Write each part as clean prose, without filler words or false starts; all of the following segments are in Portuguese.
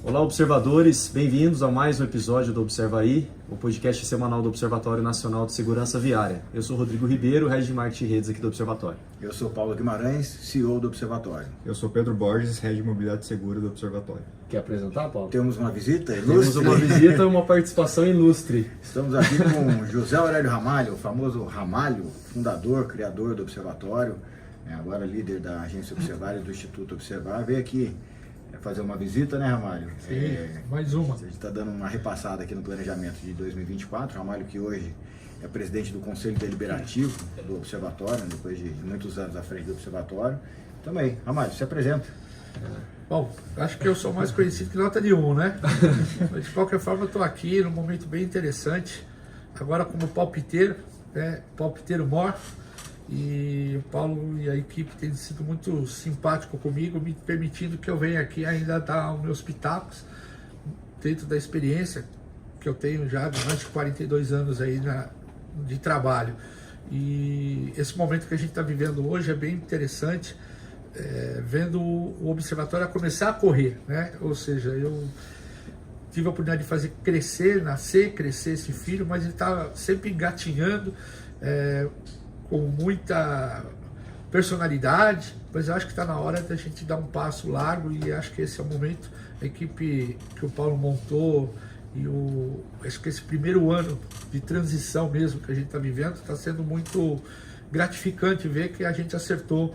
Olá, observadores, bem-vindos a mais um episódio do Observa Aí, o podcast semanal do Observatório Nacional de Segurança Viária. Eu sou Rodrigo Ribeiro, Head de Marketing e Redes aqui do Observatório. Eu sou Paulo Guimarães, CEO do Observatório. Eu sou Pedro Borges, Head de Mobilidade Segura do Observatório. Quer apresentar, Paulo? Temos uma visita ilustre. Temos uma visita e uma participação ilustre. Estamos aqui com José Aurélio Ramalho, o famoso Ramalho, fundador, criador do Observatório, agora líder da Agência Observar e do Instituto Observar. Veio aqui fazer uma visita, né, Ramalho? Sim, mais uma. A gente está dando uma repassada aqui no planejamento de 2024. Ramalho, que hoje é presidente do Conselho Deliberativo do Observatório, depois de muitos anos à frente do Observatório. Também, Ramalho, se apresenta. Bom, acho que eu sou mais conhecido que nota de 1, né? Mas de qualquer forma, eu estou aqui num momento bem interessante, agora como palpiteiro, né? Palpiteiro mor. E o Paulo e a equipe têm sido muito simpático comigo, me permitindo que eu venha aqui ainda dar os meus pitacos dentro da experiência que eu tenho já de mais de 42 anos aí de trabalho. E esse momento que a gente está vivendo hoje é bem interessante, vendo o Observatório começar a correr, né? Ou seja, eu tive a oportunidade de fazer crescer esse filho, mas ele está sempre engatinhando, com muita personalidade, mas eu acho que está na hora da gente dar um passo largo e acho que esse é o momento. A equipe que o Paulo montou e acho que esse primeiro ano de transição mesmo que a gente está vivendo está sendo muito gratificante ver que a gente acertou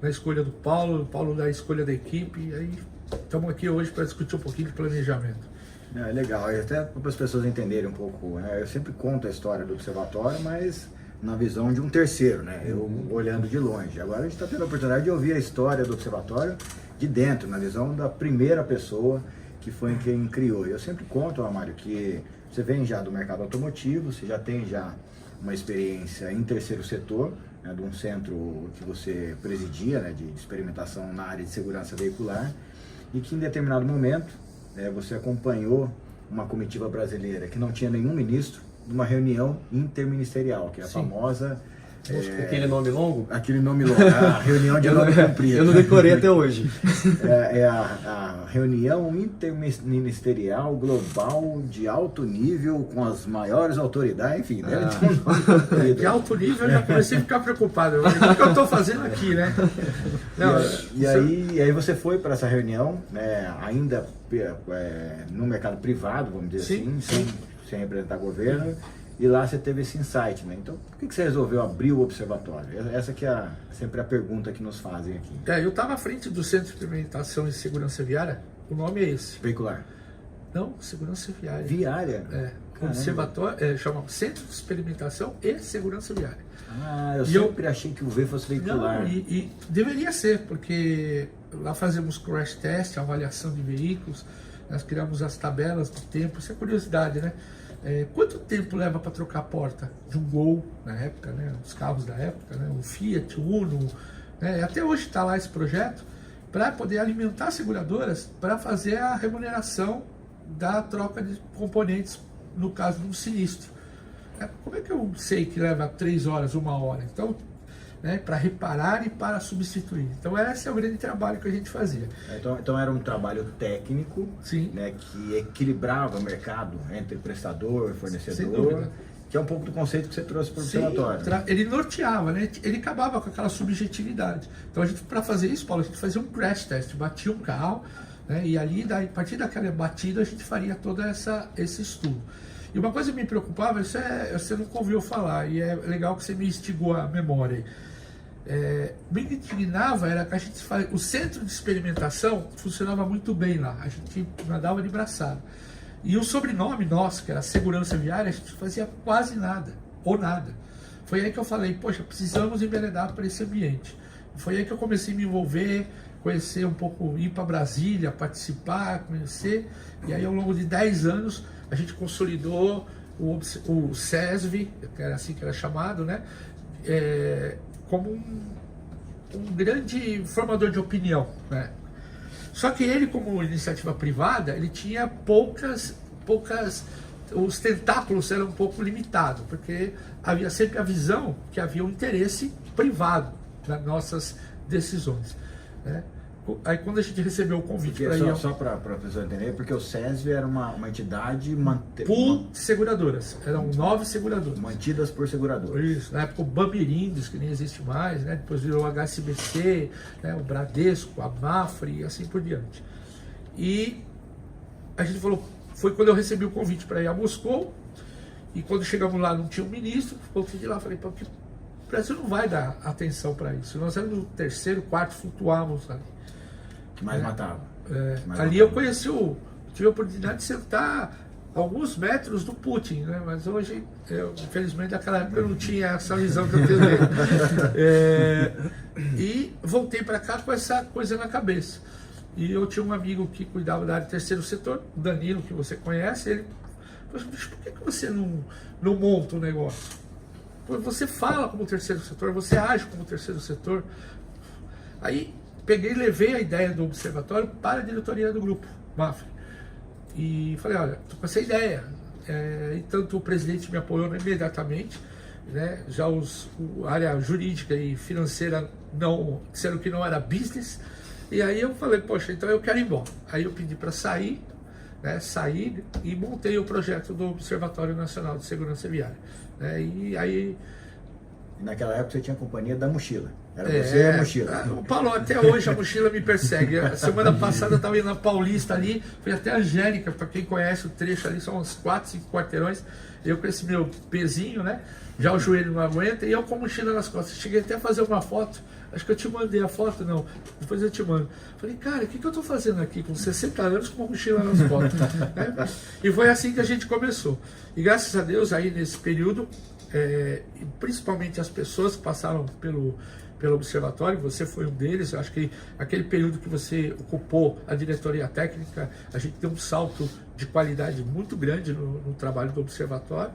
na escolha do Paulo, o Paulo na escolha da equipe, e aí estamos aqui hoje para discutir um pouquinho de planejamento. É legal, e até para as pessoas entenderem um pouco, né? Eu sempre conto a história do Observatório, mas na visão de um terceiro, né? Eu olhando de longe. Agora a gente está tendo a oportunidade de ouvir a história do Observatório de dentro, na visão da primeira pessoa que foi quem criou. Eu sempre conto, Amário, que você vem já do mercado automotivo, você já tem já uma experiência em terceiro setor, né, de um centro que você presidia, né, de experimentação na área de segurança veicular, e que em determinado momento você acompanhou uma comitiva brasileira que não tinha nenhum ministro, numa reunião interministerial, que é a famosa... Aquele nome longo? Aquele nome longo, a reunião de nome comprido. Eu não decorei até hoje. A reunião interministerial global de alto nível, com as maiores autoridades, enfim, né? De alto nível eu já comecei a ficar preocupado. O que eu estou fazendo aqui, né? Não, e aí você foi para essa reunião, né, ainda no mercado privado, vamos dizer assim, sem representar governo, e lá você teve esse insight, né? Então, por que você resolveu abrir o Observatório? Essa que é sempre a pergunta que nos fazem aqui. Eu estava à frente do Centro de Experimentação e Segurança Viária, o nome é esse. Veicular? Não, Segurança Viária. Viária? Observatório, chama Centro de Experimentação e Segurança Viária. Eu sempre achei que o V fosse veicular. Não, e deveria ser, porque lá fazemos crash test, avaliação de veículos, nós criamos as tabelas do tempo, isso é curiosidade, né? Quanto tempo leva para trocar a porta de um Gol na época, né? Os carros da época, né? O Fiat, o Uno, né? Até hoje está lá esse projeto para poder alimentar as seguradoras para fazer a remuneração da troca de componentes no caso de um sinistro. Como é que eu sei que leva 3 horas, 1 hora? Então, para reparar e para substituir. Então esse é o grande trabalho que a gente fazia. Então era um trabalho técnico, sim, né, que equilibrava o mercado entre prestador e fornecedor, que é um pouco do conceito que você trouxe para o Observatório. Ele norteava, né? Ele acabava com aquela subjetividade. Então a gente, para fazer isso, Paulo, a gente fazia um crash test, batia um carro, né, e ali, a partir daquela batida, a gente faria todo esse estudo. E uma coisa que me preocupava, você nunca ouviu falar, e é legal que você me instigou a memória. Me indignava era que a gente o centro de experimentação funcionava muito bem lá, a gente nadava de braçada. E o sobrenome nosso, que era Segurança Viária, a gente fazia quase nada, ou nada. Foi aí que eu falei, poxa, precisamos enveredar para esse ambiente. Foi aí que eu comecei a me envolver, conhecer um pouco, ir para Brasília, participar, conhecer, e aí ao longo de 10 anos a gente consolidou o SESV, que era assim que era chamado, né? Como um grande formador de opinião, né? Só que ele, como iniciativa privada, ele tinha poucas, os tentáculos eram um pouco limitados, porque havia sempre a visão que havia um interesse privado nas nossas decisões, né? Aí quando a gente recebeu o convite para ir... Só para a pessoa entender, porque o SESV era uma entidade Pool de seguradoras. Eram 9 seguradoras. Mantidas por seguradoras. Isso. Na época o Bamirindos, que nem existe mais, né? Depois virou o HSBC, né? O Bradesco, a Mafre e assim por diante. E a gente falou, foi quando eu recebi o convite para ir a Moscou, e quando chegamos lá não tinha um ministro, voltei de lá, falei, pô, o Brasil não vai dar atenção para isso. Nós éramos no 3º, 4º, flutuávamos ali. Que mais matava. Ali eu tive a oportunidade de sentar alguns metros do Putin, né? Mas hoje, infelizmente, naquela época eu não tinha essa visão que eu tenho dele. E voltei para cá com essa coisa na cabeça. E eu tinha um amigo que cuidava da área do terceiro setor, o Danilo, que você conhece, ele falou, por que você não monta um negócio? Você fala como terceiro setor, você age como terceiro setor. Aí peguei e levei a ideia do observatório para a diretoria do grupo, Mafre. E falei, olha, estou com essa ideia. E tanto o presidente me apoiou imediatamente, né? Já a área jurídica e financeira disseram que não era business. E aí eu falei, poxa, então eu quero ir embora. Aí eu pedi para sair, né? Saí e montei o projeto do Observatório Nacional de Segurança Viária. E aí... E naquela época você tinha a companhia da mochila. Era você e a mochila. O Paulo, até hoje a mochila me persegue. A semana passada eu estava indo na Paulista ali, fui até a Angélica, para quem conhece o trecho ali, são uns 4, 5 quarteirões. Eu com esse meu pezinho, né? Já o joelho não aguenta, e eu com a mochila nas costas. Cheguei até a fazer uma foto, acho que eu te mandei a foto, não, depois eu te mando. Falei, cara, o que eu estou fazendo aqui com 60 anos com uma mochila nas costas? Né? E foi assim que a gente começou. E graças a Deus, aí nesse período, principalmente as pessoas que passaram pelo observatório, você foi um deles. Eu acho que aquele período que você ocupou a diretoria técnica, a gente deu um salto de qualidade muito grande no trabalho do observatório,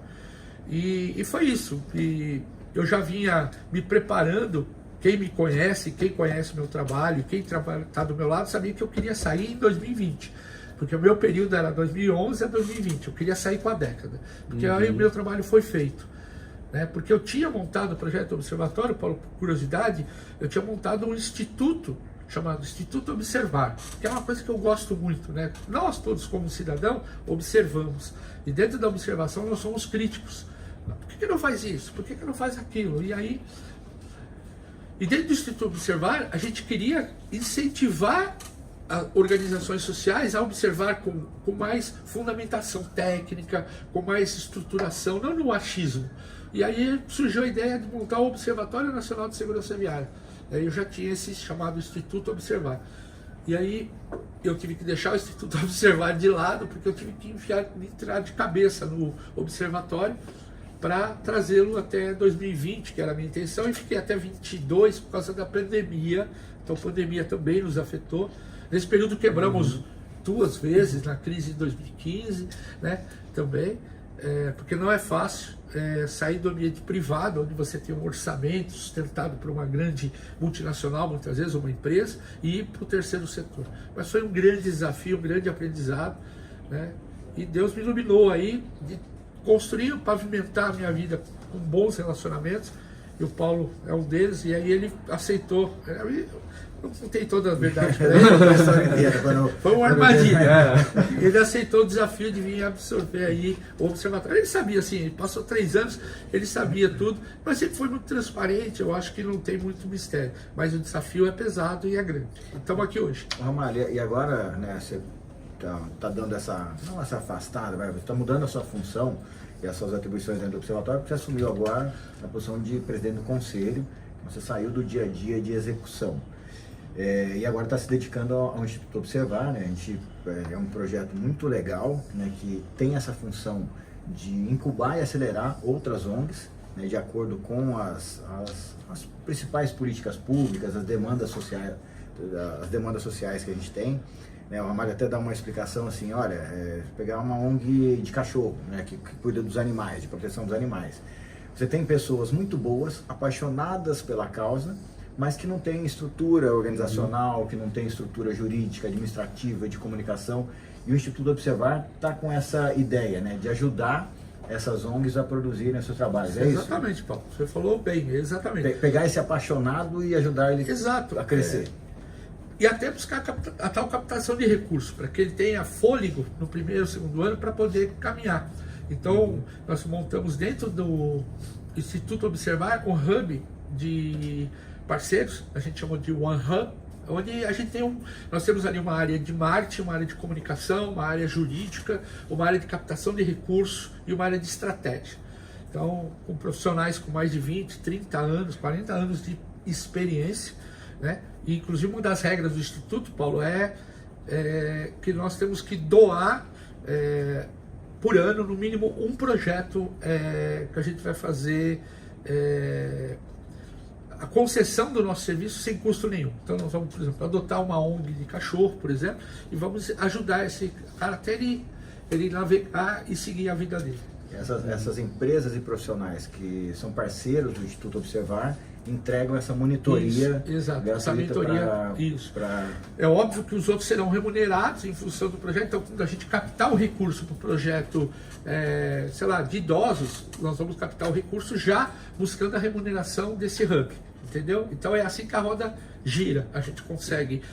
e foi isso. E eu já vinha me preparando. Quem me conhece, quem conhece meu trabalho, quem está do meu lado, sabia que eu queria sair em 2020. Porque o meu período era 2011 a 2020, eu queria sair com a década. Porque aí o meu trabalho foi feito. Né? Porque eu tinha montado o projeto do observatório, por curiosidade, eu tinha montado um instituto chamado Instituto Observar, que é uma coisa que eu gosto muito. Né? Nós todos, como cidadão, observamos. E dentro da observação nós somos críticos. Por que não faz isso? Por que não faz aquilo? E dentro do Instituto Observar, a gente queria incentivar organizações sociais a observar com mais fundamentação técnica, com mais estruturação, não no achismo. E aí surgiu a ideia de montar o Observatório Nacional de Segurança Viária. Aí eu já tinha esse chamado Instituto Observar. E aí eu tive que deixar o Instituto Observar de lado, porque eu tive que entrar de cabeça no observatório para trazê-lo até 2020, que era a minha intenção, e fiquei até 22 por causa da pandemia. Então a pandemia também nos afetou. Nesse período quebramos 2 vezes, na crise de 2015, né, também, porque não é fácil sair do ambiente privado, onde você tem um orçamento sustentado por uma grande multinacional, muitas vezes uma empresa, e ir para o terceiro setor. Mas foi um grande desafio, um grande aprendizado, né, e Deus me iluminou aí de construir, pavimentar a minha vida com bons relacionamentos, e o Paulo é um deles, e aí ele aceitou. Eu não contei toda a verdade para ele. Foi uma armadilha. Ele aceitou o desafio de vir absorver aí o observatório. Ele sabia, assim, ele passou 3 anos, ele sabia tudo, mas sempre foi muito transparente. Eu acho que não tem muito mistério. Mas o desafio é pesado e é grande. Estamos aqui hoje. Ramalho, e agora, né, você está dando não essa afastada, você está mudando a sua função e as suas atribuições dentro do observatório, porque você assumiu agora a posição de presidente do conselho, você saiu do dia a dia de execução. E agora está se dedicando ao Instituto Observar, né? A gente, é um projeto muito legal, né, que tem essa função de incubar e acelerar outras ONGs, né, de acordo com as principais políticas públicas, as demandas sociais que a gente tem. Né? O Ramalho até dá uma explicação assim, olha, pegar uma ONG de cachorro, né, que cuida dos animais, de proteção dos animais. Você tem pessoas muito boas, apaixonadas pela causa, mas que não tem estrutura organizacional, que não tem estrutura jurídica, administrativa, de comunicação. E o Instituto Observar está com essa ideia, né, de ajudar essas ONGs a produzirem seus trabalhos. É isso? Exatamente, Paulo. Você falou bem, exatamente. Pegar esse apaixonado e ajudar ele a crescer. e até buscar a tal captação de recursos, para que ele tenha fôlego no primeiro e segundo ano para poder caminhar. Então, nós montamos dentro do Instituto Observar um hub de parceiros, a gente chamou de One Hub, onde a gente nós temos ali uma área de marketing, uma área de comunicação, uma área jurídica, uma área de captação de recursos e uma área de estratégia. Então, com profissionais com mais de 20, 30 anos, 40 anos de experiência, né? E, inclusive, uma das regras do Instituto, Paulo, é que nós temos que doar por ano, no mínimo, um projeto que a gente vai fazer a concessão do nosso serviço sem custo nenhum. Então nós vamos, por exemplo, adotar uma ONG de cachorro, por exemplo, e vamos ajudar esse cara até ele navegar e seguir a vida dele. Essas empresas e profissionais que são parceiros do Instituto Observar entregam essa monitoria. Isso, exato, essa monitoria. É óbvio que os outros serão remunerados em função do projeto. Então, quando a gente captar o recurso para o projeto, sei lá, de idosos, nós vamos captar o recurso já buscando a remuneração desse hub, entendeu? Então é assim que a roda gira. A gente consegue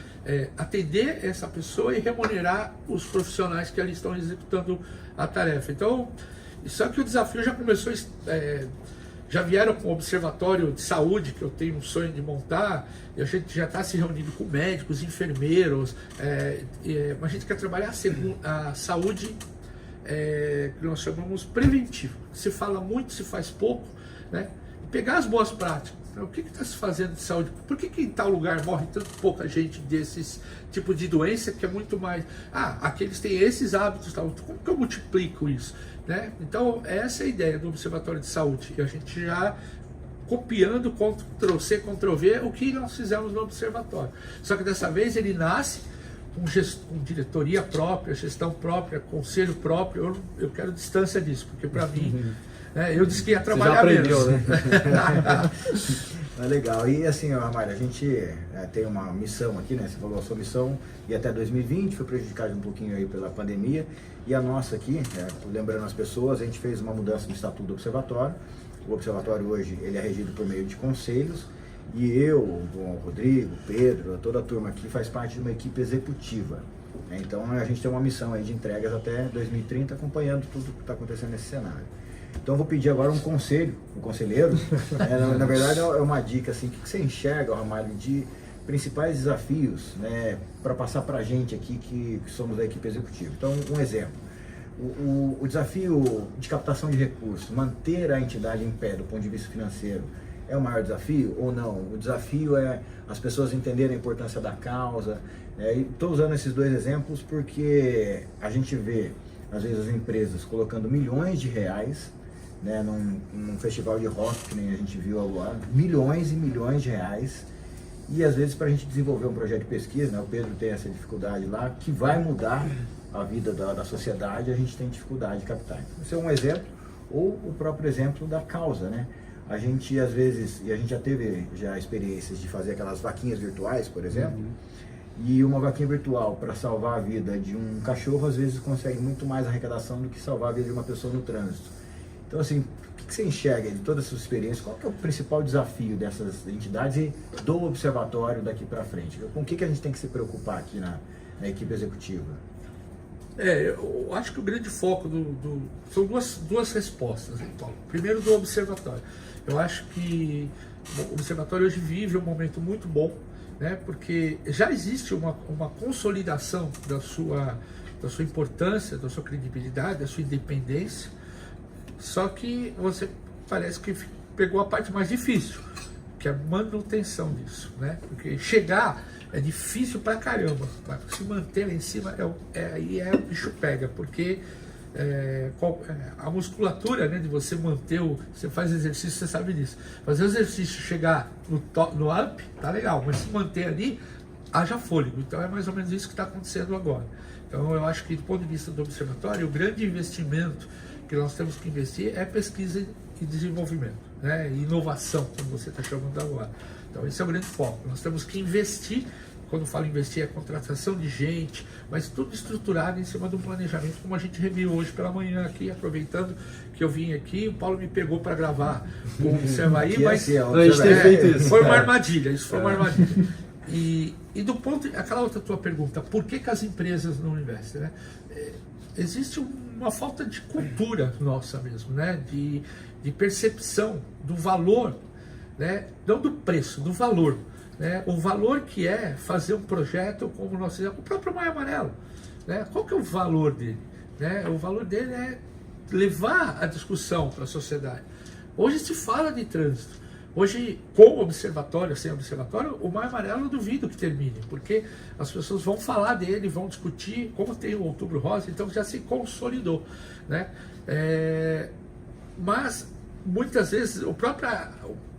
atender essa pessoa e remunerar os profissionais que ali estão executando a tarefa. Então, só que o desafio já começou, já vieram com o Observatório de Saúde, que eu tenho um sonho de montar, e a gente já está se reunindo com médicos, enfermeiros, a gente quer trabalhar a saúde, que nós chamamos preventivo. Se fala muito, se faz pouco, né? Pegar as boas práticas. O que está se fazendo de saúde? Por que em tal lugar morre tanto pouca gente desses tipos de doença que é muito mais... aqui eles têm esses hábitos, tal. Como que eu multiplico isso? Né? Então, essa é a ideia do Observatório de Saúde. E a gente já copiando, Ctrl-C, Ctrl-V, o que nós fizemos no Observatório. Só que dessa vez ele nasce com diretoria própria, gestão própria, conselho próprio. Eu quero distância disso, porque para mim... eu disse que ia trabalhar menos. Né? É legal. E assim, Ramalho, a gente tem uma missão aqui, né? Você falou a sua missão, e até 2020 foi prejudicado um pouquinho aí pela pandemia. E a nossa aqui, lembrando as pessoas, a gente fez uma mudança no estatuto do Observatório. O Observatório hoje ele é regido por meio de conselhos. E eu, o Rodrigo, o Pedro, toda a turma aqui faz parte de uma equipe executiva. Então a gente tem uma missão aí de entregas até 2030, acompanhando tudo que está acontecendo nesse cenário. Então eu vou pedir agora um conselheiro, na verdade é uma dica assim, o que você enxerga, Ramalho, de principais desafios, né, para passar para a gente aqui que somos da equipe executiva. Então, um exemplo, o desafio de captação de recursos, manter a entidade em pé do ponto de vista financeiro, é o maior desafio ou não? O desafio é as pessoas entenderem a importância da causa. Estou usando esses dois exemplos porque a gente vê, às vezes, as empresas colocando milhões de reais, né, num festival de rock, que nem a gente viu agora, milhões e milhões de reais, e às vezes para a gente desenvolver um projeto de pesquisa, né, o Pedro tem essa dificuldade lá, que vai mudar a vida da sociedade, a gente tem dificuldade de captar. Esse é um exemplo, ou o próprio exemplo da causa, né? A gente às vezes, e a gente já teve experiências de fazer aquelas vaquinhas virtuais, por exemplo, e uma vaquinha virtual para salvar a vida de um cachorro, às vezes consegue muito mais arrecadação do que salvar a vida de uma pessoa no trânsito. Então, assim, o que você enxerga de toda essa sua experiência? Qual que é o principal desafio dessas entidades e do observatório daqui para frente? Com o que a gente tem que se preocupar aqui na equipe executiva? Eu acho que o grande foco são duas respostas, então. Primeiro, do observatório. Eu acho que o observatório hoje vive um momento muito bom, né, porque já existe uma consolidação da sua importância, da sua credibilidade, da sua independência. Só que você parece que pegou a parte mais difícil, que é a manutenção disso, né? Porque chegar é difícil pra caramba, mas se manter lá em cima aí o bicho pega, porque a musculatura, né, de você manter você faz exercício, você sabe disso. Fazer o exercício, chegar no up, tá legal, mas se manter ali, haja fôlego. Então é mais ou menos isso que está acontecendo agora. Então eu acho que do ponto de vista do observatório, o grande investimento que nós temos que investir é pesquisa e desenvolvimento, né? E inovação, como você está chamando agora. Então esse é o grande foco. Nós temos que investir, quando falo investir, é contratação de gente, mas tudo estruturado em cima de um planejamento, como a gente reviu hoje pela manhã aqui, aproveitando que eu vim aqui, o Paulo me pegou para gravar com o Observa aí, mas a gente tem feito isso. Foi uma armadilha, isso foi uma armadilha. E do ponto, aquela outra tua pergunta, por que as empresas não investem, né? Existe uma falta de cultura nossa mesmo, né? De percepção do valor, né? Não do preço, do valor, né? O valor que é fazer um projeto como nós fizemos, o próprio Maio Amarelo, né? Qual que é o valor dele, né? O valor dele é levar a discussão para a sociedade. Hoje se fala de trânsito. Hoje, com observatório, sem observatório, o Maio Amarelo eu duvido que termine, porque as pessoas vão falar dele, vão discutir, como tem o Outubro Rosa, então já se consolidou, né? Mas, muitas vezes,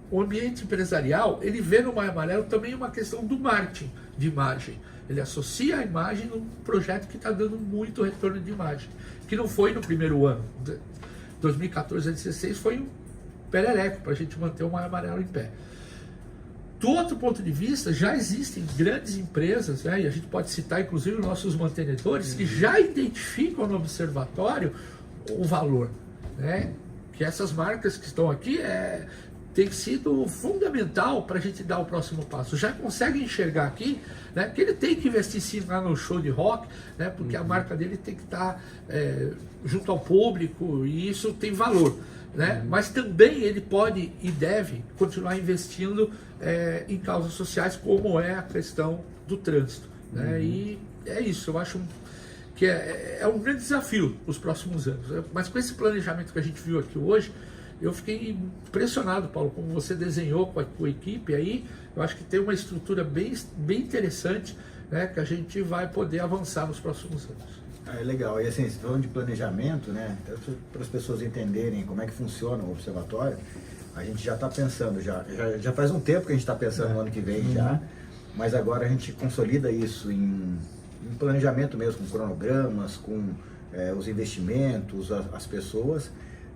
o ambiente empresarial, ele vê no Maio Amarelo também uma questão do marketing, de imagem. Ele associa a imagem num projeto que está dando muito retorno de imagem, que não foi no primeiro ano. 2014 a 2016 foi um perereco para a gente manter o Maio Amarelo em pé. Do outro ponto de vista, já existem grandes empresas, né, e a gente pode citar inclusive os nossos mantenedores, que já identificam no observatório o valor, né, que essas marcas que estão aqui tem sido fundamental para a gente dar o próximo passo. Já consegue enxergar aqui, né, que ele tem que investir sim lá no show de rock, né, porque a marca dele tem que estar junto ao público e isso tem valor. Né? Mas também ele pode e deve continuar investindo em causas sociais, como é a questão do trânsito. Né? E é isso, eu acho que é um grande desafio os próximos anos. Mas com esse planejamento que a gente viu aqui hoje, eu fiquei impressionado, Paulo, como você desenhou com a tua equipe aí. Eu acho que tem uma estrutura bem interessante, né, que a gente vai poder avançar nos próximos anos. É legal, e assim, falando de planejamento, né, para as pessoas entenderem como é que funciona o observatório, a gente já está pensando, já faz um tempo que a gente está pensando no ano que vem já, mas agora a gente consolida isso em planejamento mesmo, com cronogramas, com os investimentos, as pessoas,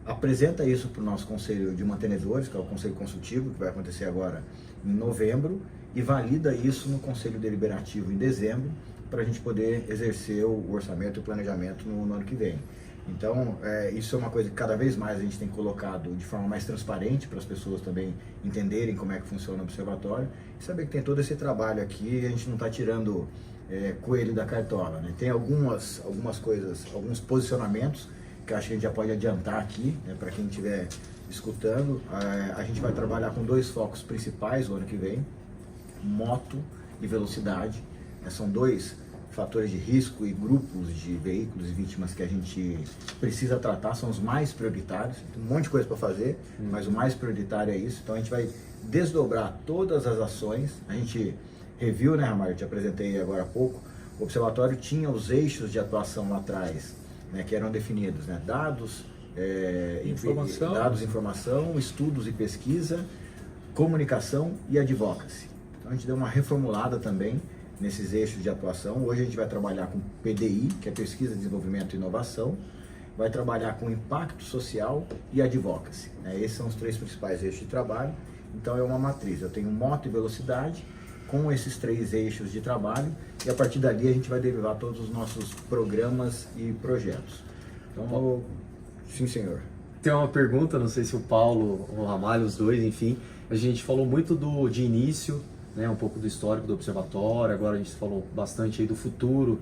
apresenta isso para o nosso conselho de mantenedores, que é o conselho consultivo, que vai acontecer agora em novembro, e valida isso no conselho deliberativo em dezembro, para a gente poder exercer o orçamento e o planejamento no ano que vem. Então, isso é uma coisa que cada vez mais a gente tem colocado de forma mais transparente para as pessoas também entenderem como é que funciona o observatório e saber que tem todo esse trabalho aqui e a gente não está tirando coelho da cartola, né? Tem algumas coisas, alguns posicionamentos que acho que a gente já pode adiantar aqui, né, para quem estiver escutando. A gente vai trabalhar com 2 focos principais no ano que vem, moto e velocidade. São 2 fatores de risco e grupos de veículos e vítimas que a gente precisa tratar, são os mais prioritários. Tem um monte de coisa para fazer, mas o mais prioritário é isso. Então a gente vai desdobrar todas as ações. A gente reviu, né, Ramalho, eu te apresentei agora há pouco, o observatório tinha os eixos de atuação lá atrás, né, que eram definidos, né, dados, informação, estudos e pesquisa, comunicação e advocacy. Então a gente deu uma reformulada também nesses eixos de atuação. Hoje a gente vai trabalhar com PDI, que é Pesquisa, Desenvolvimento e Inovação, vai trabalhar com Impacto Social e Advocacy. Né? Esses são os 3 principais eixos de trabalho. Então é uma matriz, eu tenho moto e velocidade com esses 3 eixos de trabalho e a partir dali a gente vai derivar todos os nossos programas e projetos. Então, sim senhor. Tem uma pergunta, não sei se o Paulo ou o Ramalho, os dois, enfim, a gente falou muito de início, né, um pouco do histórico do observatório, agora a gente falou bastante aí do futuro,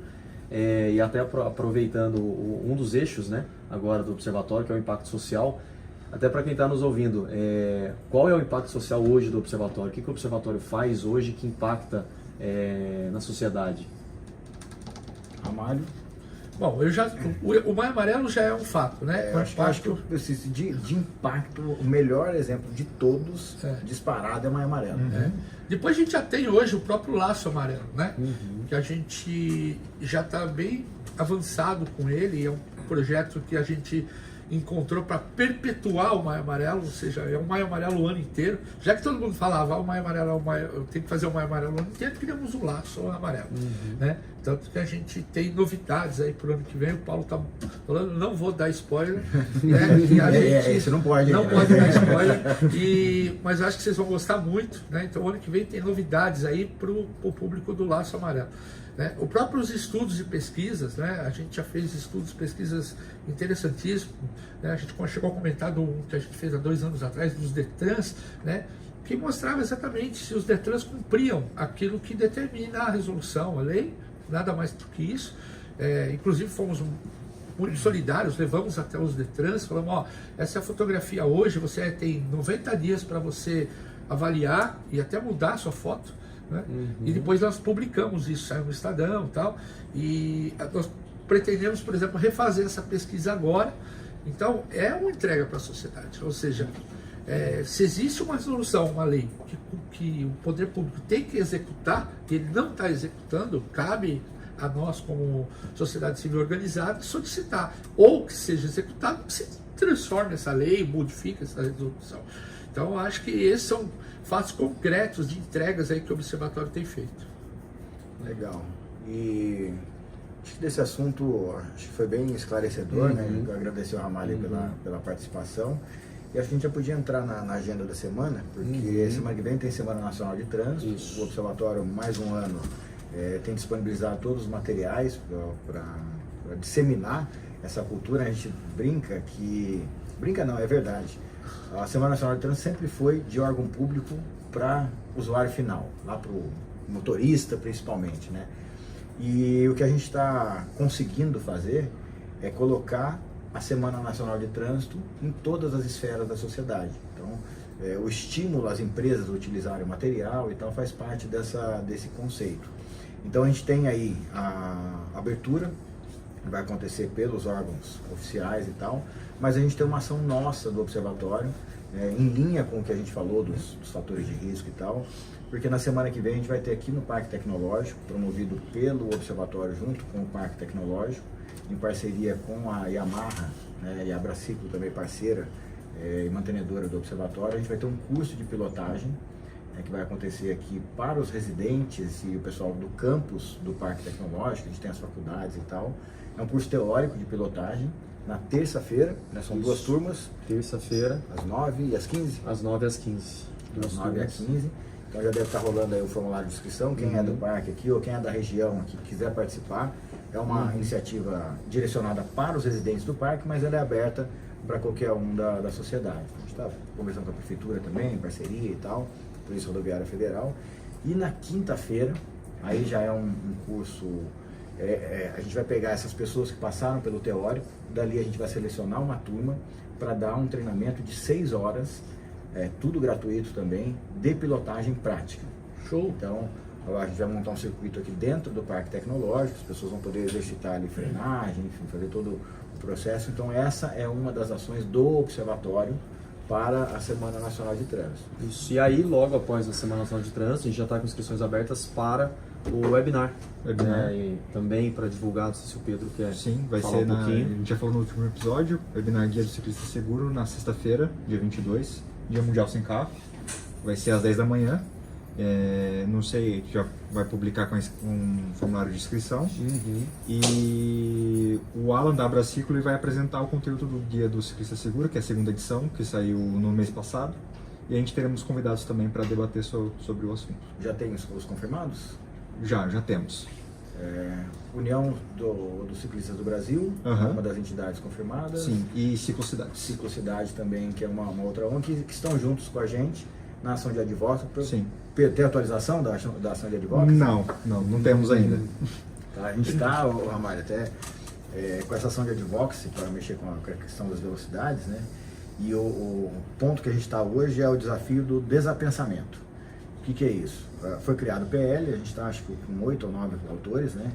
e até aproveitando um dos eixos, né, agora do observatório, que é o impacto social. Até para quem está nos ouvindo, qual é o impacto social hoje do observatório? O que o observatório faz hoje que impacta na sociedade? Ramalho? Bom, o Maio Amarelo já é um fato, né? Acho que de impacto, o melhor exemplo de todos, disparado, é o Maio Amarelo. Né? Depois a gente já tem hoje o próprio Laço Amarelo, né? Que a gente já está bem avançado com ele, é um projeto que a gente encontrou para perpetuar o Maio Amarelo, ou seja, é um Maio Amarelo o ano inteiro. Já que todo mundo falava, o Maio Amarelo eu tenho que fazer o Maio Amarelo o ano inteiro, criamos o Laço Amarelo, né? Tanto que a gente tem novidades aí pro ano que vem. O Paulo tá falando, não vou dar spoiler, né? E a gente isso não pode. Não pode dar spoiler, mas eu acho que vocês vão gostar muito, né? Então o ano que vem tem novidades aí pro público do Laço Amarelo. Né? Os próprios estudos e pesquisas, né? A gente já fez estudos e pesquisas interessantíssimos, né? A gente chegou a comentar do que a gente fez há 2 anos atrás, dos DETRANS, né? que mostrava exatamente se os DETRANs cumpriam aquilo que determina a resolução, a lei, nada mais do que isso. Inclusive fomos muito solidários, levamos até os DETRANs, falamos, ó, essa é a fotografia hoje, você tem 90 dias para você avaliar e até mudar a sua foto, né? E depois nós publicamos isso, saiu no Estadão e tal, e nós pretendemos, por exemplo, refazer essa pesquisa agora. Então, é uma entrega para a sociedade, ou seja, se existe uma resolução, uma lei que o poder público tem que executar, e ele não está executando, cabe a nós, como sociedade civil organizada, solicitar, ou que seja executado, que se transforme essa lei, modifique essa resolução. Então, acho que esses são fatos concretos de entregas aí que o Observatório tem feito. Legal. E acho que desse assunto, acho que foi bem esclarecedor, né? Eu agradecer ao Ramalho pela participação. E acho que a gente já podia entrar na agenda da semana, porque semana que vem tem Semana Nacional de Trânsito. Isso. O Observatório, mais um ano, tem disponibilizado todos os materiais para disseminar essa cultura. A gente brinca que... Brinca não, é verdade. A Semana Nacional de Trânsito sempre foi de órgão público para usuário final, lá para o motorista principalmente, né? E o que a gente está conseguindo fazer é colocar a Semana Nacional de Trânsito em todas as esferas da sociedade. Então, o estímulo às empresas a utilizarem o material e tal faz parte desse conceito. Então, a gente tem aí a abertura, que vai acontecer pelos órgãos oficiais e tal, mas a gente tem uma ação nossa do Observatório, em linha com o que a gente falou dos fatores de risco e tal, porque na semana que vem a gente vai ter aqui no Parque Tecnológico, promovido pelo Observatório junto com o Parque Tecnológico, em parceria com a Yamaha, né, e a Abraciclo também parceira e mantenedora do Observatório, a gente vai ter um curso de pilotagem que vai acontecer aqui para os residentes e o pessoal do campus do Parque Tecnológico, a gente tem as faculdades e tal. É um curso teórico de pilotagem, na terça-feira, né, são duas turmas. Terça-feira. Às 9 e às 15? Às 9 às 15. Às 9 às 15. Então já deve estar rolando aí o formulário de inscrição, quem é do parque aqui ou quem é da região aqui que quiser participar. É uma iniciativa direcionada para os residentes do parque, mas ela é aberta para qualquer um da sociedade. A gente está conversando com a prefeitura também, em parceria e tal, Polícia Rodoviária Federal. E na quinta-feira, aí já é um curso, a gente vai pegar essas pessoas que passaram pelo teórico, dali a gente vai selecionar uma turma para dar um treinamento de 6 horas, tudo gratuito também, de pilotagem prática. Show! Então, a gente vai montar um circuito aqui dentro do Parque Tecnológico, as pessoas vão poder exercitar ali frenagem, enfim, fazer todo o processo. Então essa é uma das ações do Observatório para a Semana Nacional de Trânsito. Isso, e aí logo após a Semana Nacional de Trânsito, a gente já está com inscrições abertas para o webinar. E também para divulgar, não sei se o Pedro quer. Sim, vai falar ser um pouquinho. A gente já falou no último episódio, webinar Guia do Ciclista Seguro, na sexta-feira, dia 22, Dia Mundial Sem CAF. Vai ser às 10 da manhã. Não sei, já vai publicar com um formulário de inscrição. E o Alan da Abraciclo vai apresentar o conteúdo do Guia do Ciclista Seguro, que é a segunda edição, que saiu no mês passado. E a gente teremos convidados também para debater sobre o assunto. Já tem os confirmados? Já temos. União dos Ciclistas do Brasil, uma das entidades confirmadas. Sim, e Ciclocidade. Ciclocidade também, que é uma outra ONG, que estão juntos com a gente na ação de advox. Sim. Tem atualização da ação de advox? Não temos ainda. Tá, a gente está, Ramalho, até com essa ação de advox para mexer com a questão das velocidades, né? E o ponto que a gente está hoje é o desafio do desapensamento. O que é isso? Foi criado o PL, a gente está acho que com 8 ou 9 autores, né?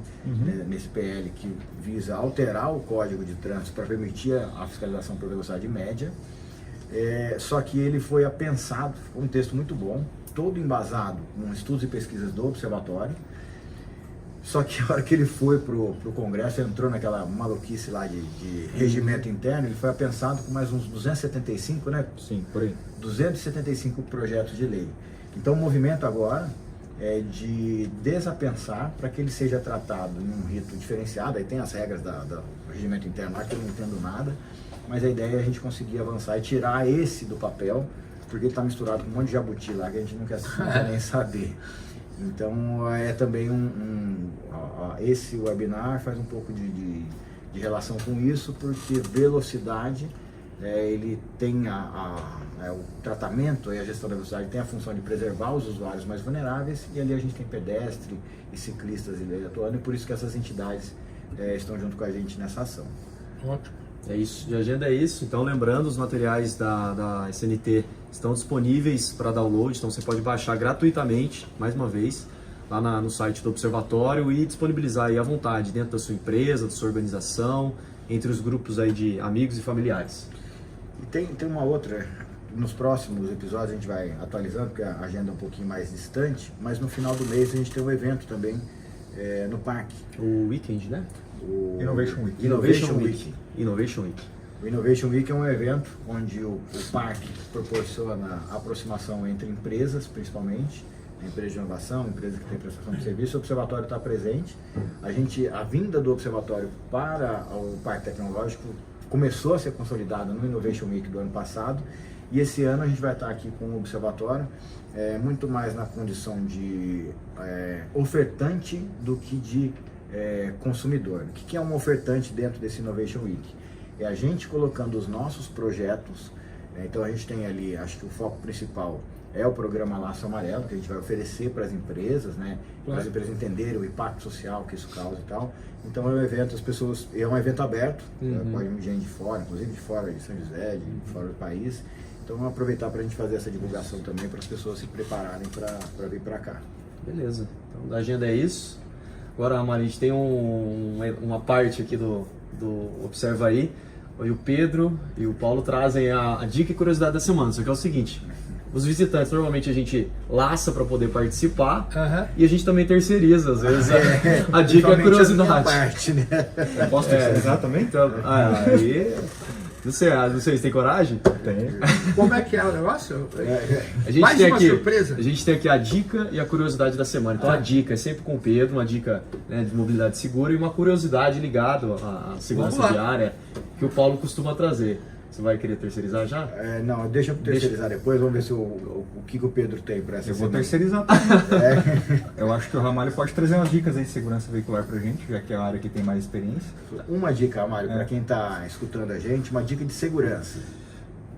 Nesse PL que visa alterar o Código de Trânsito para permitir a fiscalização por velocidade média. Só que ele foi apensado, ficou um texto muito bom, todo embasado com estudos e pesquisas do Observatório. Só que a hora que ele foi para o Congresso, entrou naquela maluquice lá de regimento interno, ele foi apensado com mais uns 275, né? Sim, por aí. 275 projetos de lei. Então o movimento agora é de desapensar para que ele seja tratado em um rito diferenciado. Aí tem as regras do regimento interno lá que eu não entendo nada, mas a ideia é a gente conseguir avançar e tirar esse do papel, porque ele está misturado com um monte de jabuti lá que a gente não quer nem saber. Então é também esse webinar faz um pouco de relação com isso, porque velocidade ele tem o tratamento e a gestão da velocidade tem a função de preservar os usuários mais vulneráveis, e ali a gente tem pedestre e ciclistas atuando, e por isso que essas entidades estão junto com a gente nessa ação. Ótimo. É isso, de agenda é isso. Então, lembrando, os materiais da SNT estão disponíveis para download, então você pode baixar gratuitamente, mais uma vez, lá no site do Observatório, e disponibilizar aí à vontade dentro da sua empresa, da sua organização, entre os grupos aí de amigos e familiares. E tem uma outra, nos próximos episódios a gente vai atualizando, porque a agenda é um pouquinho mais distante, mas no final do mês a gente tem um evento também no parque. O Weekend, né? O Innovation Week. Innovation Week. O Innovation Week é um evento onde o parque proporciona aproximação entre empresas, principalmente, empresa de inovação, empresa que tem prestação de serviço. O Observatório está presente. A vinda do Observatório para o Parque Tecnológico começou a ser consolidada no Innovation Week do ano passado, e esse ano a gente vai estar aqui com o Observatório muito mais na condição de ofertante do que de consumidor. O que é um ofertante dentro desse Innovation Week? É a gente colocando os nossos projetos. Então a gente tem ali, acho que o foco principal é o programa Laço Amarelo, que a gente vai oferecer para as empresas, né? Para as empresas entenderem o impacto social que isso causa e tal. Então é um evento, é um evento aberto, pode vir gente de fora, inclusive de fora de São José, de fora do país. Então vamos aproveitar para a gente fazer essa divulgação também, para as pessoas se prepararem para vir para cá. Beleza, então da agenda é isso. Agora, Amaro, a gente tem uma parte aqui do Observa Aí. E o Pedro e o Paulo trazem a dica e curiosidade da semana. Só que é o seguinte: os visitantes, normalmente a gente laça para poder participar, e a gente também terceiriza, às vezes, a dica e a curiosidade. A parte, né? Eu posso terceirizar também? Então, aí... Não sei, vocês têm coragem? Tem. Como é que é o negócio? A gente Mais tem uma aqui, surpresa. A gente tem aqui a dica e a curiosidade da semana. Então a dica é sempre com o Pedro, uma dica, né, de mobilidade segura, e uma curiosidade ligada à segurança viária que o Paulo costuma trazer. Você vai querer terceirizar já? Não, deixa eu terceirizar depois, vamos ver se o que o Pedro tem para essa Eu vou semana. terceirizar também. Eu acho que o Ramalho pode trazer umas dicas aí de segurança veicular pra gente, já que é a área que tem mais experiência. Uma dica, Mário, para quem está escutando a gente, uma dica de segurança.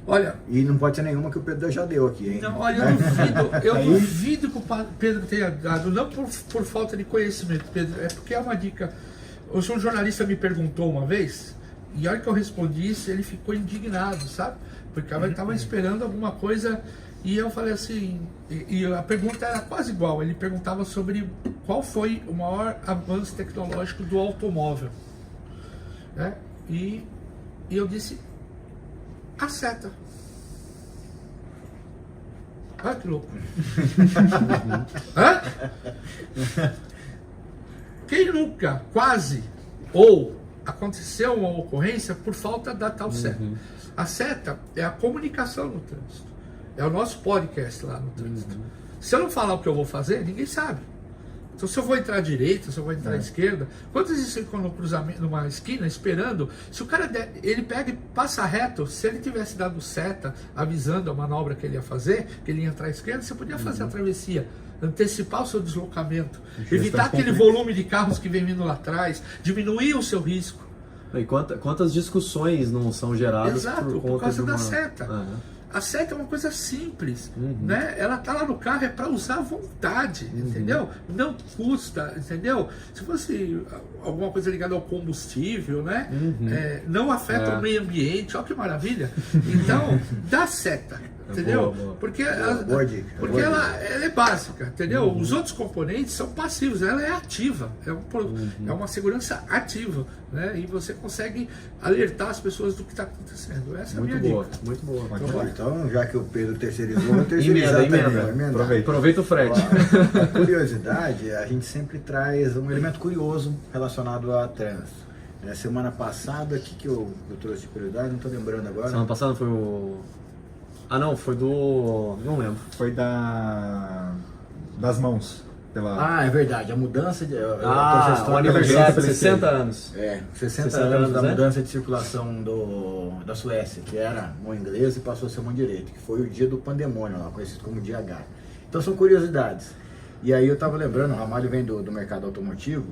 Olha, E não pode ser nenhuma que o Pedro já deu aqui, hein? não, olha, eu duvido que o Pedro tenha dado, não por falta de conhecimento, Pedro, é porque é uma dica. Um jornalista me perguntou uma vez, e a hora que eu respondi isso, ele ficou indignado, sabe? Porque ele estava esperando alguma coisa, e eu falei assim, e a pergunta era quase igual. Ele perguntava sobre qual foi o maior avanço tecnológico do automóvel, né? E eu disse, a seta. Olha que louco. Hã? Quem nunca, quase, ou aconteceu uma ocorrência por falta da tal seta. A seta é a comunicação no trânsito. É o nosso podcast lá no trânsito. Se eu não falar o que eu vou fazer, ninguém sabe. Então, se eu vou entrar à direita, se eu vou entrar à esquerda, quantas vezes você ficou no cruzamento, numa esquina, esperando, se o cara ele pega e passa reto, se ele tivesse dado seta, avisando a manobra que ele ia fazer, que ele ia entrar à esquerda, você podia fazer a travessia, antecipar o seu deslocamento, evitar aquele volume de carros que vem vindo lá atrás, diminuir o seu risco. E quantas discussões não são geradas por causa da uma... seta. A seta é uma coisa simples, né? Ela tá lá no carro, é para usar à vontade, entendeu? Não custa, entendeu? Se fosse alguma coisa ligada ao combustível, né? Não afeta o meio ambiente, olha que maravilha. Então, dá seta, entendeu? Boa. Porque, Boa dica. porque ela é básica, entendeu? Os outros componentes são passivos, ela é ativa, é uma segurança ativa, né? E você consegue alertar as pessoas do que está acontecendo. Essa é a minha dica. Muito boa. Então, já que o Pedro terceirizou, vou terceirizar também. Aproveita o frete. A curiosidade, a gente sempre traz um elemento curioso relacionado a trânsito. Semana passada, o que eu trouxe de curiosidade? Não estou lembrando agora. Semana passada foi o... não, foi do... Não lembro. Foi das mãos. É verdade, a mudança de... o aniversário de 60 anos. 60 anos da mudança de circulação da Suécia, que era mão inglesa e passou a ser mão direita, que foi o dia do pandemônio, lá, conhecido como dia H. Então são curiosidades. E aí eu estava lembrando, o Ramalho vem do mercado automotivo,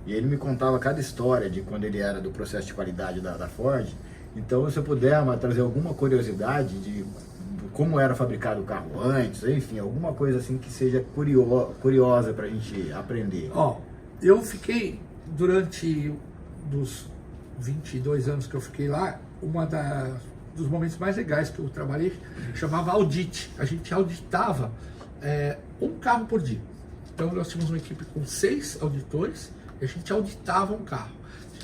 e ele me contava cada história de quando ele era do processo de qualidade da Ford, Então, se eu puder trazer alguma curiosidade de como era fabricado o carro antes, enfim, alguma coisa assim que seja curiosa para a gente aprender. Ó, eu fiquei durante dos 22 anos que eu fiquei lá, dos momentos mais legais que eu trabalhei chamava audit. A gente auditava um carro por dia. Então nós tínhamos uma equipe com 6 auditores e a gente auditava um carro.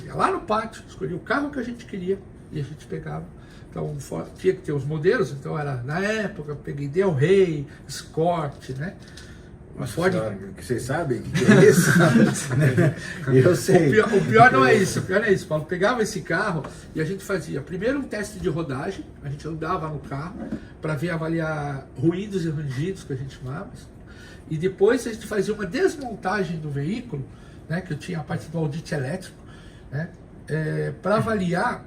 Ia lá no pátio, escolhia o carro que a gente queria e a gente pegava. Então tinha que ter os modelos, então era na época, eu peguei Del Rey, Escort, né? Nossa, Ford. Que vocês sabem o que é isso? Eu sei. O pior não é isso, Paulo. Pegava esse carro e a gente fazia primeiro um teste de rodagem, a gente andava no carro para avaliar ruídos e rangidos, que a gente chamava, e depois a gente fazia uma desmontagem do veículo, né, que eu tinha a parte do audit elétrico, né, para avaliar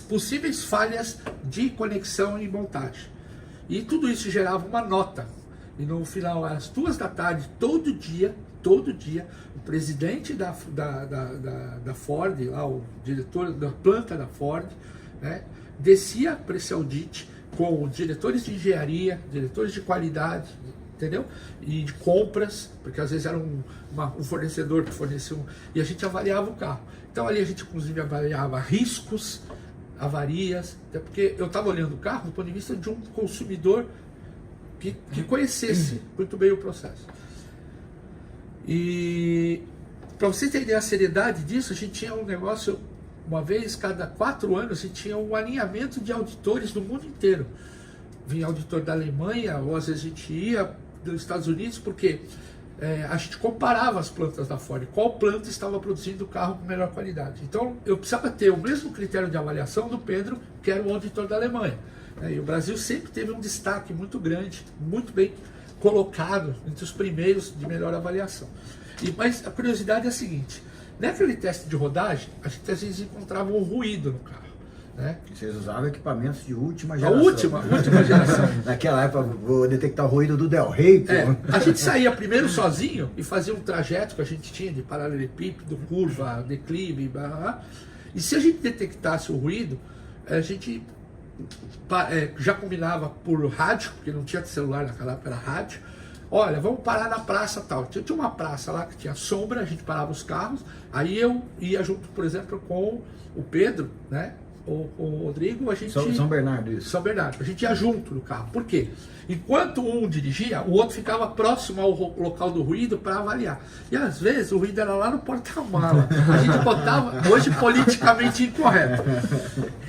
possíveis falhas de conexão e montagem. E tudo isso gerava uma nota. E no final, às 2 da tarde, todo dia, o presidente da Ford, lá, o diretor da planta da Ford, né, descia para esse audit com diretores de engenharia, diretores de qualidade, entendeu? E de compras, porque às vezes era um fornecedor que fornecia e a gente avaliava o carro. Então ali a gente inclusive avaliava riscos, avarias, até porque eu estava olhando o carro do ponto de vista de um consumidor que conhecesse muito bem o processo. E para você entender a seriedade disso, a gente tinha um negócio, uma vez cada 4 anos, a gente tinha um alinhamento de auditores do mundo inteiro. Vinha auditor da Alemanha, ou às vezes a gente ia dos Estados Unidos, porque a gente comparava as plantas da Ford, qual planta estava produzindo o carro com melhor qualidade. Então eu precisava ter o mesmo critério de avaliação do Pedro, que era o auditor da Alemanha. E o Brasil sempre teve um destaque muito grande, muito bem colocado entre os primeiros de melhor avaliação. Mas a curiosidade é a seguinte: naquele teste de rodagem, a gente às vezes encontrava um ruído no carro, né? Vocês usavam equipamentos de última A geração. última geração. Naquela época, vou detectar o ruído do Del Rey. A gente saía primeiro sozinho e fazia um trajeto que a gente tinha de paralelepípedo, curva, declive, blá, blá, blá. E se a gente detectasse o ruído, a gente já combinava por rádio, porque não tinha celular naquela época, era rádio. Olha, vamos parar na praça tal. Tinha uma praça lá que tinha sombra, a gente parava os carros. Aí eu ia junto, por exemplo, com o Pedro, né? O Rodrigo, a gente... São Bernardo, isso. São Bernardo. A gente ia junto no carro. Por quê? Enquanto um dirigia, o outro ficava próximo ao local do ruído para avaliar. E às vezes o ruído era lá no porta-mala. A gente botava, hoje politicamente incorreto.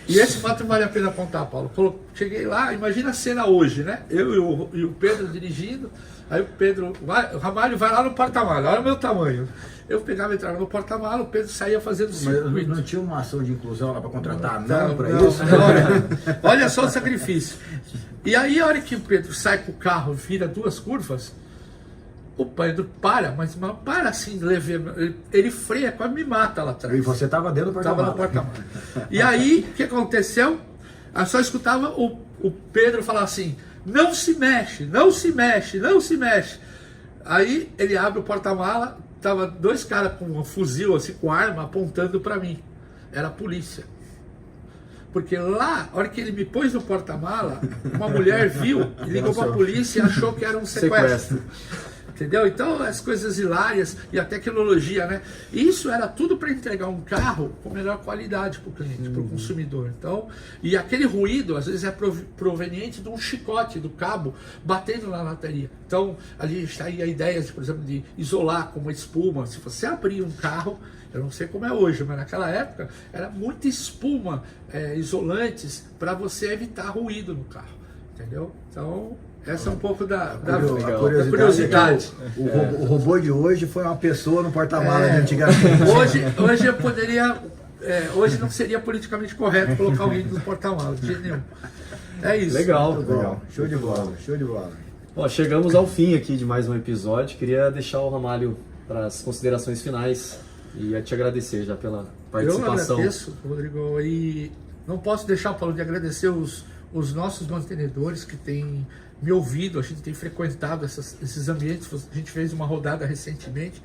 E esse fato vale a pena contar, Paulo. Cheguei lá, imagina a cena hoje, né? Eu e o Pedro dirigindo. Aí o Pedro, o Ramalho vai lá no porta-mala, olha o meu tamanho. Eu pegava e entrava no porta-mala, o Pedro saía fazendo circuito. Mas não tinha uma ação de inclusão lá para contratar não para não, isso? Olha só o sacrifício. E aí a hora que o Pedro sai com o carro, vira 2 curvas, o Pedro para, mas para assim, ele freia, quase me mata lá atrás. E você estava dentro do porta-mala. Estava no porta-mala. E aí, o que aconteceu? Eu só escutava o Pedro falar assim: não se mexe, não se mexe, não se mexe. Aí ele abre o porta-mala, tava 2 caras com um fuzil, assim, com arma, apontando para mim. Era a polícia. Porque lá, a hora que ele me pôs no porta-mala, uma mulher viu, ligou para a polícia e achou que era um sequestro. Entendeu? Então, as coisas hilárias e a tecnologia, né? Isso era tudo para entregar um carro com melhor qualidade para o cliente, para o consumidor. Então, e aquele ruído, às vezes, é proveniente de um chicote, do cabo, batendo na bateria. Então, ali está aí a ideia, por exemplo, de isolar com uma espuma. Se você abrir um carro, eu não sei como é hoje, mas naquela época, era muita espuma, isolantes, para você evitar ruído no carro. Entendeu? Então... essa é um pouco da curiosidade. O robô de hoje foi uma pessoa no porta-mala de antigamente. Hoje eu poderia... hoje não seria politicamente correto colocar alguém no porta-mala, de jeito nenhum. É isso. Legal. Show de bola, show de bola. Bom, chegamos ao fim aqui de mais um episódio. Queria deixar o Ramalho para as considerações finais e te agradecer já pela participação. Eu agradeço, Rodrigo, e não posso deixar, Paulo, de agradecer os nossos mantenedores que têm me ouvido, a gente tem frequentado esses ambientes, a gente fez uma rodada recentemente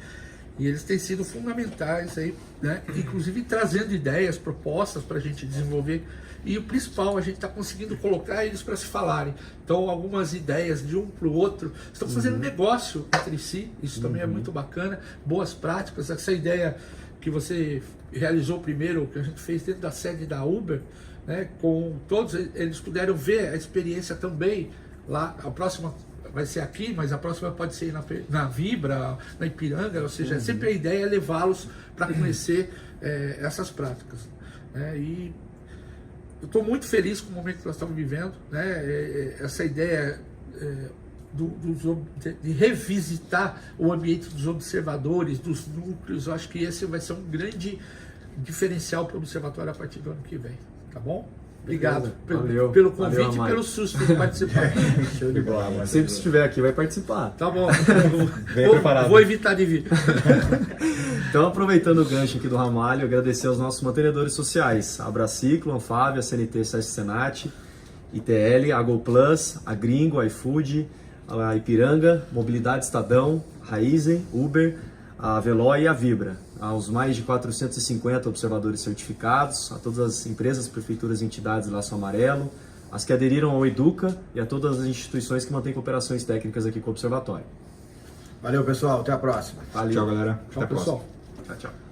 E eles têm sido fundamentais aí, né? Inclusive trazendo ideias, propostas para a gente desenvolver. E o principal, a gente está conseguindo colocar eles para se falarem. Então, algumas ideias de um para o outro estão fazendo negócio entre si. Isso também é muito bacana. Boas práticas. Essa ideia que você realizou primeiro, que a gente fez dentro da sede da Uber, né? Com todos, eles puderam ver a experiência também lá. A próxima vai ser aqui, mas a próxima pode ser na Vibra, na Ipiranga. Ou seja, sempre a ideia é levá-los para conhecer essas práticas, né? E eu estou muito feliz com o momento que nós estamos vivendo, né? Essa ideia de revisitar o ambiente dos observadores, dos núcleos. Eu acho que esse vai ser um grande diferencial para o observatório a partir do ano que vem, tá bom? Obrigado pelo convite e pelo susto de participar. Show de bola. Sempre que estiver aqui vai participar. Tá bom. preparado. Vou evitar de vir. Então, aproveitando o gancho aqui do Ramalho, agradecer aos nossos mantenedores sociais, a Abraciclo, a Anfávia, a CNT, SESC Senat, ITL, a Go Plus, a Gringo, a iFood, a Ipiranga, Mobilidade Estadão, Raizen, Uber, a Veloy e a Vibra. Aos mais de 450 observadores certificados, a todas as empresas, prefeituras e entidades do Laço Amarelo, as que aderiram ao Educa e a todas as instituições que mantêm cooperações técnicas aqui com o Observatório. Valeu, pessoal. Até a próxima. Valeu. Tchau, galera. Tchau, Até a próxima. pessoal. Tchau, tchau.